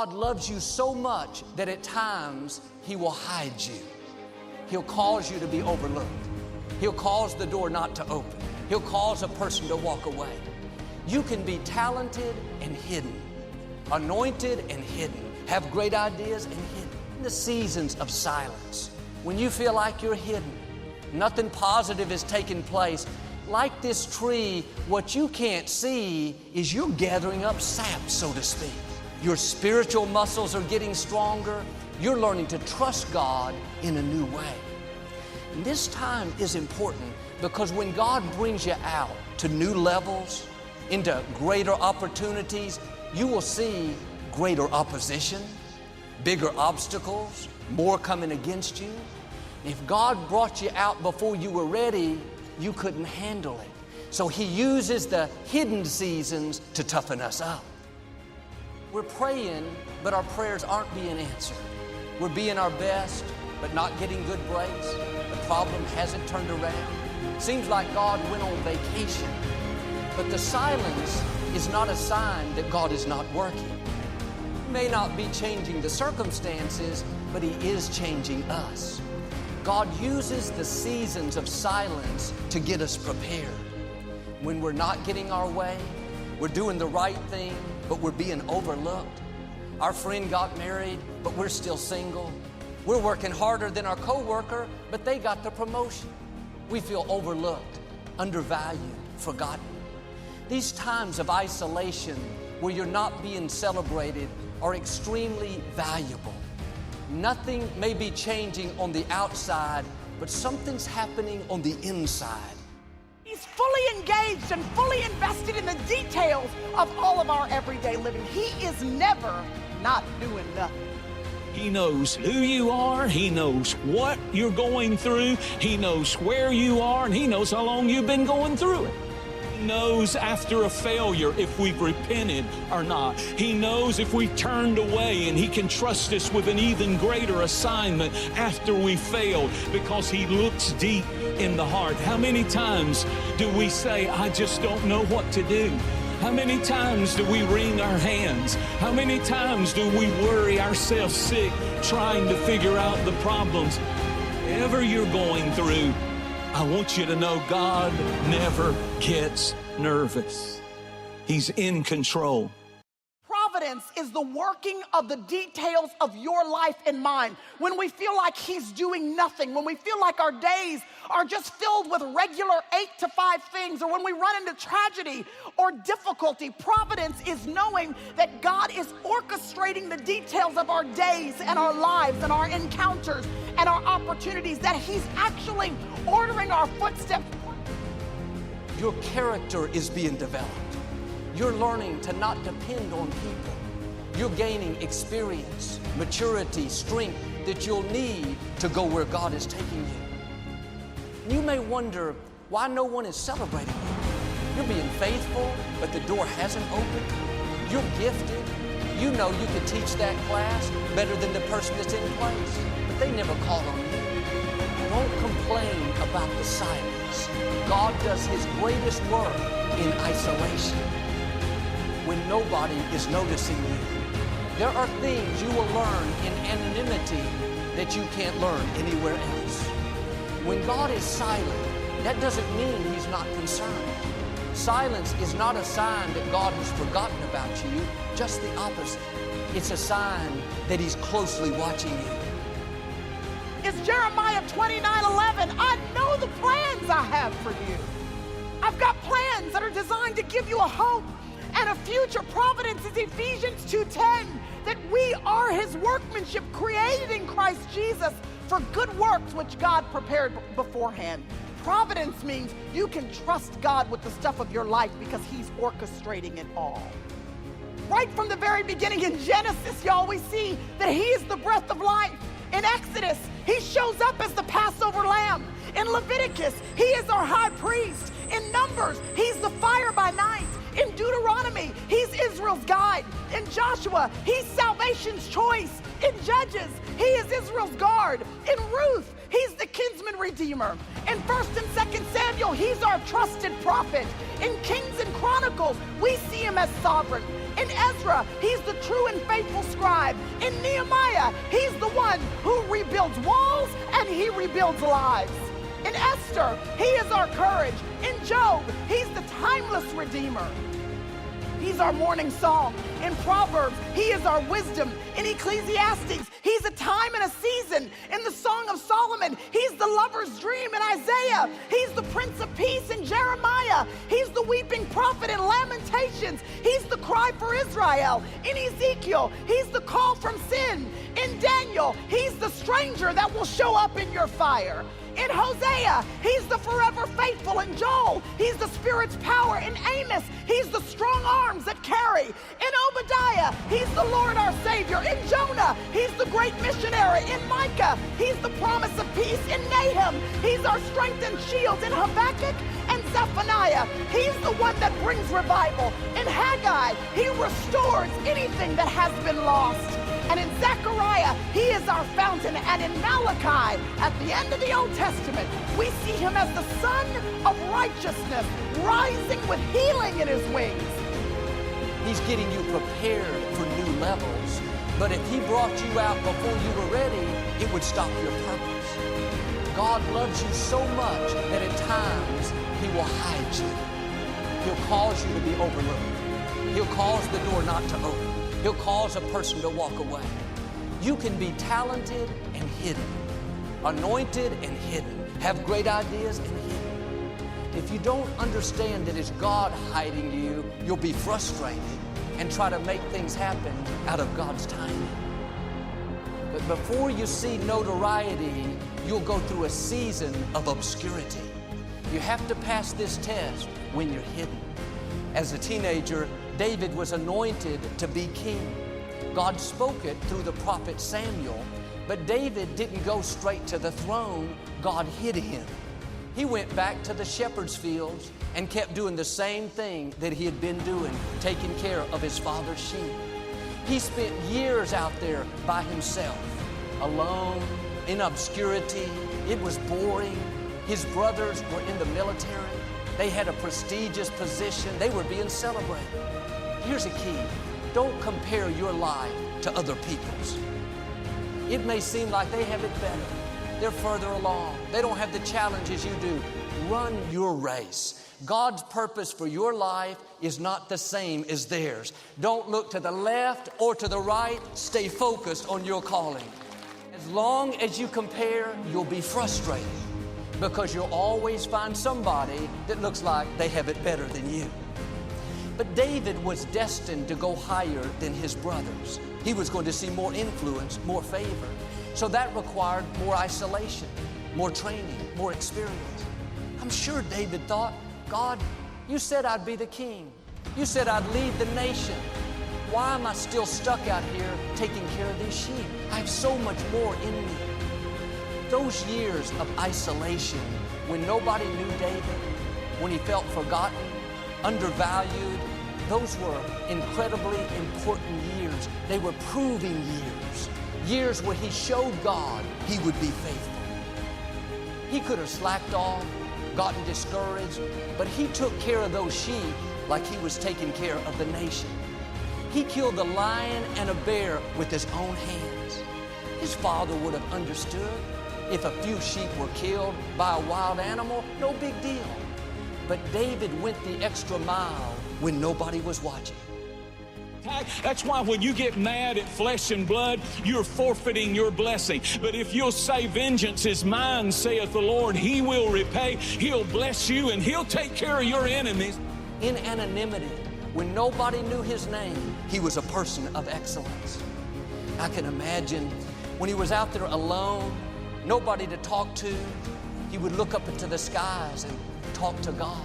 God loves you so much that at times He will hide you. He'll cause you to be overlooked. He'll cause the door not to open. He'll cause a person to walk away. You can be talented and hidden, anointed and hidden, have great ideas and hidden. In the seasons of silence, when you feel like you're hidden, nothing positive is taking place, like this tree, what you can't see is you're gathering up sap, so to speak. Your spiritual muscles are getting stronger. You're learning to trust God in a new way. And this time is important because when God brings you out to new levels, into greater opportunities, you will see greater opposition, bigger obstacles, more coming against you. If God brought you out before you were ready, you couldn't handle it. So He uses the hidden seasons to toughen us up. We're praying, but our prayers aren't being answered. We're being our best, but not getting good breaks. The problem hasn't turned around. Seems like God went on vacation. But the silence is not a sign that God is not working. He may not be changing the circumstances, but He is changing us. God uses the seasons of silence to get us prepared. When we're not getting our way, we're doing the right thing, but we're being overlooked. Our friend got married, but we're still single. We're working harder than our coworker, but they got the promotion. We feel overlooked, undervalued, forgotten. These times of isolation where you're not being celebrated are extremely valuable. Nothing may be changing on the outside, but something's happening on the inside. He's fully engaged and fully invested in the details of all of our everyday living. He is never not doing nothing. He knows who you are. He knows what you're going through. He knows where you are, and He knows how long you've been going through it. He knows after a failure if we've repented or not. He knows if we've turned away, and He can trust us with an even greater assignment after we failed because He looks deep in the heart. How many times do we say, I just don't know what to do? How many times do we wring our hands? How many times do we worry ourselves sick trying to figure out the problems? Whatever you're going through, I want you to know God never gets nervous. He's in control. Providence is the working of the details of your life and mine. When we feel like He's doing nothing, when we feel like our days are just filled with regular 8 to 5 things, or when we run into tragedy or difficulty, providence is knowing that God is orchestrating the details of our days and our lives and our encounters and our opportunities, that He's actually ordering our footsteps. Your character is being developed. You're learning to not depend on people. You're gaining experience, maturity, strength that you'll need to go where God is taking you. You may wonder why no one is celebrating you. You're being faithful, but the door hasn't opened. You're gifted. You know you could teach that class better than the person that's in place, but they never call on you. Don't complain about the silence. God does His greatest work in isolation, when nobody is noticing you. There are things you will learn in anonymity that you can't learn anywhere else. When God is silent, that doesn't mean He's not concerned. Silence is not a sign that God has forgotten about you, just the opposite. It's a sign that He's closely watching you. It's Jeremiah 29:11. I know the plans I have for you. I've got plans that are designed to give you a hope and a future. Providence is Ephesians 2:10, that we are His workmanship, created in Christ Jesus for good works which God prepared beforehand. Providence means you can trust God with the stuff of your life because He's orchestrating it all. Right from the very beginning in Genesis, y'all, we see that He is the breath of life. In Exodus, He shows up as the Passover lamb. In Leviticus, He is our high priest. In Numbers, He's the fire by night. In Deuteronomy, He's Israel's guide. In Joshua, He's salvation's choice. In Judges, He is Israel's guard. In Ruth, He's the kinsman redeemer. In 1st and 2nd Samuel, He's our trusted prophet. In Kings and Chronicles, we see Him as sovereign. In Ezra, He's the true and faithful scribe. alive. In Nehemiah, he's the one who rebuilds walls and he rebuilds lives. In Esther, he is our courage. In Job, he's the timeless redeemer. He's our morning song. In Proverbs, he is our wisdom. In Ecclesiastes, he's a time and a season. In the Song of Solomon, he's the lover's dream. In Isaiah, he's the Prince of Peace. In Jeremiah, he's the weeping prophet. In Lamentations, he's the cry for Israel. In Ezekiel, he's the call from sin. In Daniel, he's the stranger that will show up in your fire. In Hosea, he's the forever faithful. In Joel, he's the Spirit's power. In Amos, he's the strong arms that carry. In Obadiah, he's the Lord our Savior. In Jonah, he's the great missionary. In Micah, he's the promise of peace. In Nahum, he's our strength and shield. In Habakkuk and Zephaniah, he's the one that brings revival. In Haggai, he restores anything that has been lost. And in Zechariah, he is our fountain. And in Malachi, at the end of the Old Testament, we see him as the Son of righteousness, rising with healing in his wings. He's getting you prepared for new levels. But if he brought you out before you were ready, it would stop your purpose. God loves you so much that at times he will hide you. He'll cause you to be overlooked. He'll cause the door not to open. He'll cause a person to walk away. You can be talented and hidden, anointed and hidden, have great ideas and hidden. If you don't understand that it's God hiding you, you'll be frustrated and try to make things happen out of God's timing. But before you see notoriety, you'll go through a season of obscurity. You have to pass this test when you're hidden. As a teenager, David was anointed to be king. God spoke it through the prophet Samuel, but David didn't go straight to the throne. God hid him. He went back to the shepherd's fields and kept doing the same thing that he had been doing, taking care of his father's sheep. He spent years out there by himself, alone, in obscurity. It was boring. His brothers were in the military. They had a prestigious position. They were being celebrated. Here's a key. Don't compare your life to other people's. It may seem like they have it better. They're further along. They don't have the challenges you do. Run your race. God's purpose for your life is not the same as theirs. Don't look to the left or to the right. Stay focused on your calling. As long as you compare, you'll be frustrated, because you'll always find somebody that looks like they have it better than you. But David was destined to go higher than his brothers. He was going to see more influence, more favor. So that required more isolation, more training, more experience. I'm sure David thought, God, you said I'd be the king. You said I'd lead the nation. Why am I still stuck out here taking care of these sheep? I have so much more in me. Those years of isolation, when nobody knew David, when he felt forgotten, undervalued, those were incredibly important years. They were proving years. Years where he showed God he would be faithful. He could have slacked off, gotten discouraged, but he took care of those sheep like he was taking care of the nation. He killed a lion and a bear with his own hands. His father would have understood. If a few sheep were killed by a wild animal, no big deal. But David went the extra mile when nobody was watching. That's why when you get mad at flesh and blood, you're forfeiting your blessing. But if you'll say, vengeance is mine, saith the Lord, he will repay, he'll bless you, and he'll take care of your enemies. In anonymity, when nobody knew his name, he was a person of excellence. I can imagine when he was out there alone, nobody to talk to, he would look up into the skies and talk to God.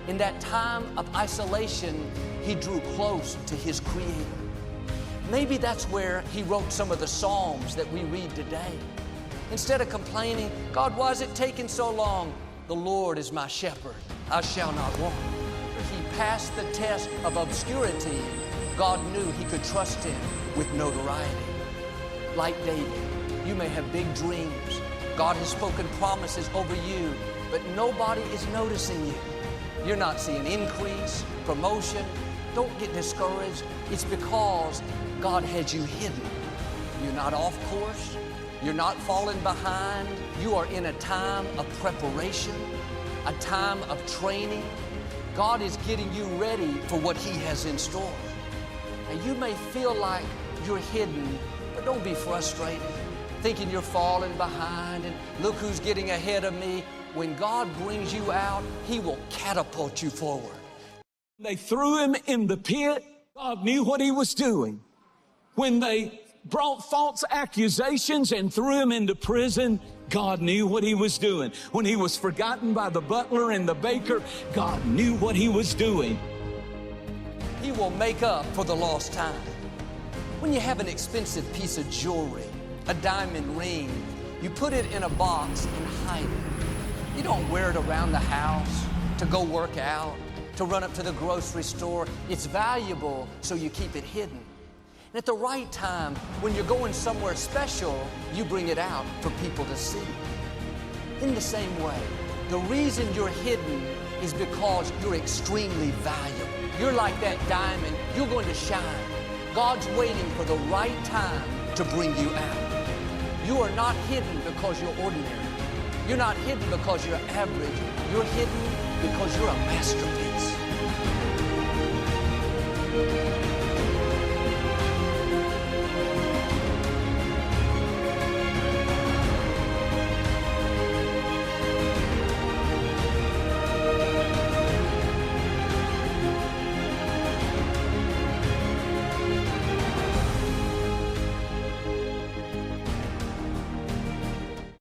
In that time of isolation, he drew close to his Creator. Maybe that's where he wrote some of the Psalms that we read today. Instead of complaining, God, why is it taking so long? The Lord is my shepherd, I shall not want. He passed the test of obscurity. God knew he could trust him with notoriety. Like David, you may have big dreams. God has spoken promises over you, but nobody is noticing you. You're not seeing increase, promotion. Don't get discouraged. It's because God has you hidden. You're not off course. You're not falling behind. You are in a time of preparation, a time of training. God is getting you ready for what He has in store. And you may feel like you're hidden, but don't be frustrated, thinking you're falling behind and look who's getting ahead of me. When God brings you out, He will catapult you forward. They threw him in the pit. God knew what He was doing. When they brought false accusations and threw him into prison, God knew what He was doing. When he was forgotten by the butler and the baker, God knew what He was doing. He will make up for the lost time. When you have an expensive piece of jewelry, a diamond ring, you put it in a box and hide it. You don't wear it around the house to go work out, to run up to the grocery store. It's valuable, so you keep it hidden. And at the right time, when you're going somewhere special, you bring it out for people to see. In the same way, the reason you're hidden is because you're extremely valuable. You're like that diamond. You're going to shine. God's waiting for the right time to bring you out. You are not hidden because you're ordinary. You're not hidden because you're average. You're hidden because you're a masterpiece.